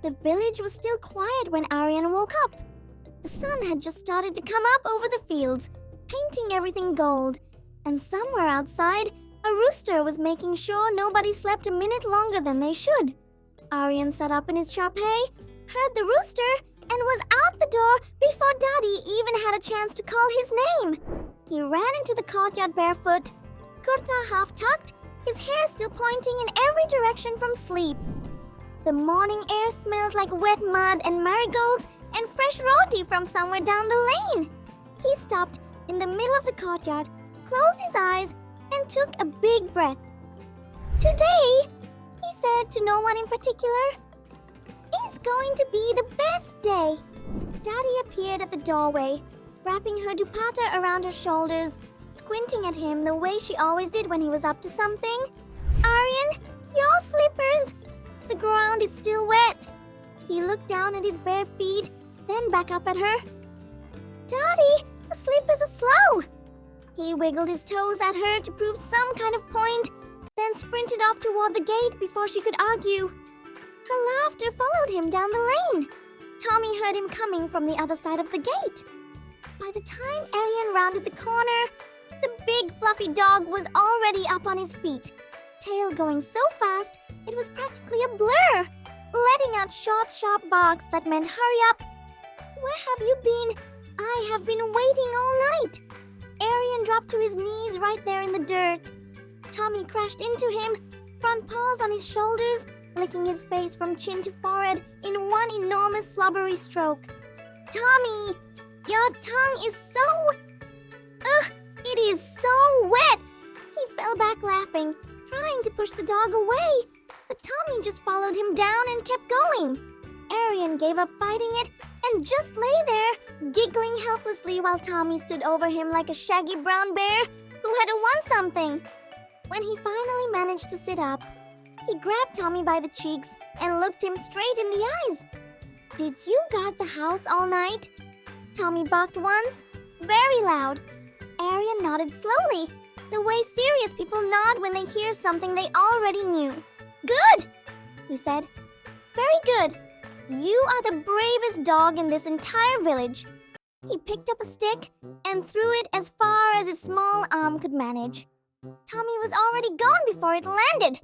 The village was still quiet when Aryan woke up. The sun had just started to come up over the fields, painting everything gold, and somewhere outside, a rooster was making sure nobody slept a minute longer than they should. Aryan sat up in his sharp hay, heard the rooster, and was out the door before Daddy even had a chance to call his name. He ran into the courtyard barefoot, kurta half tucked, his hair still pointing in every direction from sleep. The morning air smelled like wet mud and marigolds and fresh roti from somewhere down the lane. He stopped in the middle of the courtyard, closed his eyes, and took a big breath. Today, he said to no one in particular, is going to be the best day. Daddy appeared at the doorway, wrapping her dupatta around her shoulders, squinting at him the way she always did when he was up to something. Aryan, your slippers! The ground is still wet. He looked down at his bare feet, then back up at her. Daddy, the slippers are slow. He wiggled his toes at her to prove some kind of point, then sprinted off toward the gate before she could argue. Her laughter followed him down the lane. Tommy heard him coming from the other side of the gate. By the time Aryan rounded the corner, the big fluffy dog was already up on his feet, tail going so fast it was practically a blur, letting out short, sharp barks that meant hurry up. Where have you been? I have been waiting all night. Aryan dropped to his knees right there in the dirt. Tommy crashed into him, front paws on his shoulders, licking his face from chin to forehead in one enormous slobbery stroke. Tommy, your tongue is so... it is so wet! He fell back laughing, trying to push the dog away, but Tommy just followed him down and kept going. Aryan gave up fighting it and just lay there, giggling helplessly while Tommy stood over him like a shaggy brown bear who had won something. When he finally managed to sit up, he grabbed Tommy by the cheeks and looked him straight in the eyes. Did you guard the house all night? Tommy barked once, very loud. Aryan nodded slowly, the way serious people nod when they hear something they already knew. Good, he said. Very good. You are the bravest dog in this entire village. He picked up a stick and threw it as far as his small arm could manage. Tommy was already gone before it landed.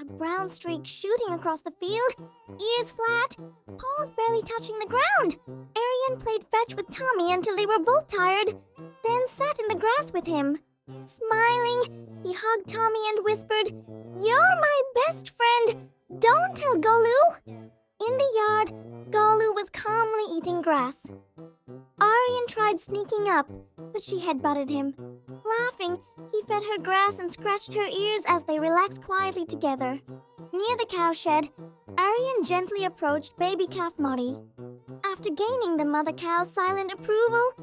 A brown streak shooting across the field, ears flat, paws barely touching the ground. Aryan played fetch with Tommy until they were both tired, then sat in the grass with him. Smiling, he hugged Tommy and whispered, "You're my best friend. Don't tell Golu." In the yard, Golu was calmly eating grass. Aryan tried sneaking up, but she headbutted him. Laughing, he fed her grass and scratched her ears as they relaxed quietly together. Near the cowshed, Aryan gently approached baby calf Moti. After gaining the mother cow's silent approval,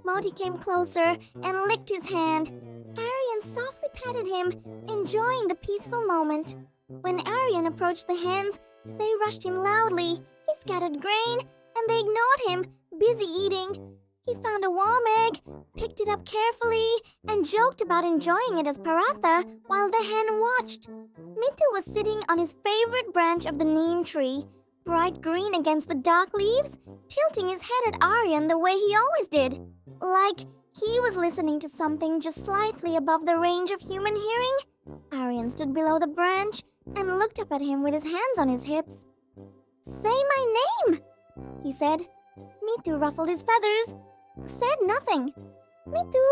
Moti came closer and licked his hand. Aryan softly patted him, enjoying the peaceful moment. When Aryan approached the hens, they rushed him loudly. He scattered grain, and they ignored him, busy eating. He found a warm egg, picked it up carefully, and joked about enjoying it as paratha while the hen watched. Mitthu was sitting on his favorite branch of the Neem tree, bright green against the dark leaves, tilting his head at Aryan the way he always did, like he was listening to something just slightly above the range of human hearing. Aryan stood below the branch and looked up at him with his hands on his hips. "Say my name," he said. Mitthu ruffled his feathers, said nothing. "Mitthu,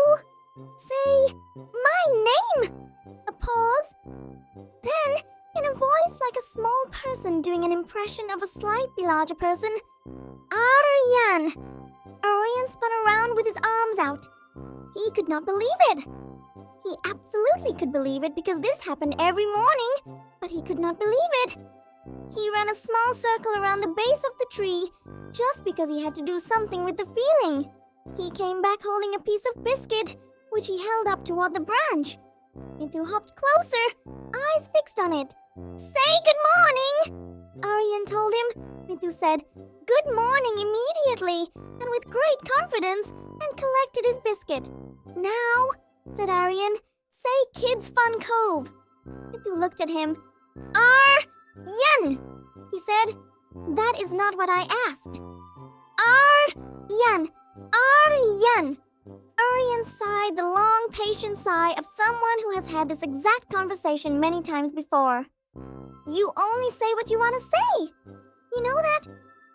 say my name." A pause. Then, in a voice like a small person doing an impression of a slightly larger person, "Aryan." Aryan spun around with his arms out. He could not believe it. He absolutely could believe it because this happened every morning, but he could not believe it. He ran a small circle around the base of the tree just because he had to do something with the feeling. He came back holding a piece of biscuit, which he held up toward the branch. Mitthu hopped closer, eyes fixed on it. "Say good morning," Aryan told him. Mitthu said good morning immediately and with great confidence and collected his biscuit. "Now," said Aryan, "say Kids Fun Cove." Mitthu looked at him. "Aryan," he said. That is not what I asked. Aryan! Aryan! Aryan sighed the long, patient sigh of someone who has had this exact conversation many times before. You only say what you want to say. You know that?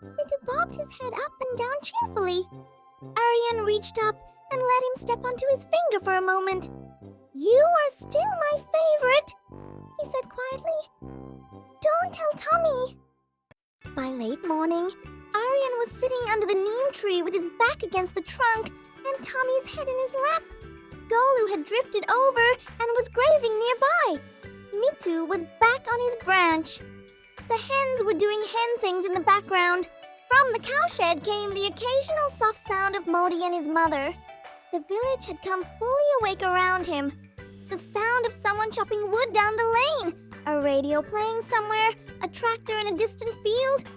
Mithu bobbed his head up and down cheerfully. Aryan reached up and let him step onto his finger for a moment. You are still my favorite, he said quietly. Don't tell Tommy. By late morning, Aryan was sitting under the neem tree with his back against the trunk and Tommy's head in his lap. Golu had drifted over and was grazing nearby. Mithu was back on his branch. The hens were doing hen things in the background. From the cowshed came the occasional soft sound of Moti and his mother. The village had come fully awake around him. The sound of someone chopping wood down the lane, a radio playing somewhere, a tractor in a distant field.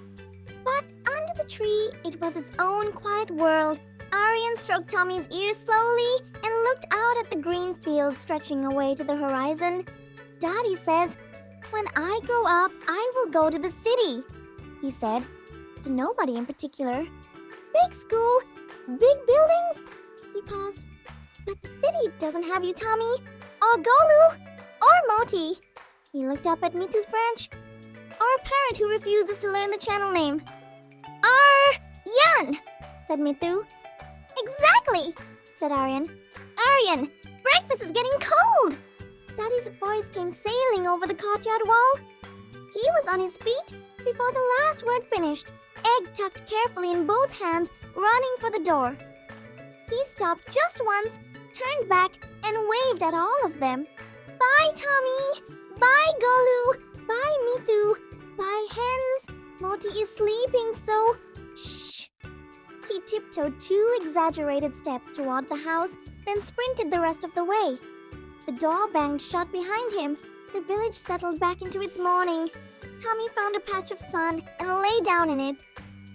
But under the tree, it was its own quiet world. Aryan stroked Tommy's ear slowly and looked out at the green field stretching away to the horizon. Daddy says, "When I grow up, I will go to the city," he said, to nobody in particular. Big school, big buildings. He paused. But the city doesn't have you, Tommy, or Golu, or Moti. He looked up at Mithu's branch. Or a parrot who refuses to learn the channel name. Aryan, said Mithu. Exactly, said Aryan. Aryan, breakfast is getting cold. Daddy's voice came sailing over the courtyard wall. He was on his feet before the last word finished, egg tucked carefully in both hands, running for the door. He stopped just once, turned back, and waved at all of them. Bye, Tommy. Bye, Golu. Bye, Mithu. Bye, Hens. Moti is sleeping, so shh. He tiptoed 2 exaggerated steps toward the house, then sprinted the rest of the way. The door banged shut behind him. The village settled back into its morning. Tommy found a patch of sun and lay down in it.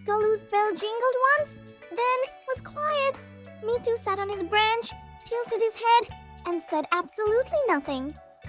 Golu's bell jingled once, then was quiet. Mithu sat on his branch, tilted his head, and said absolutely nothing.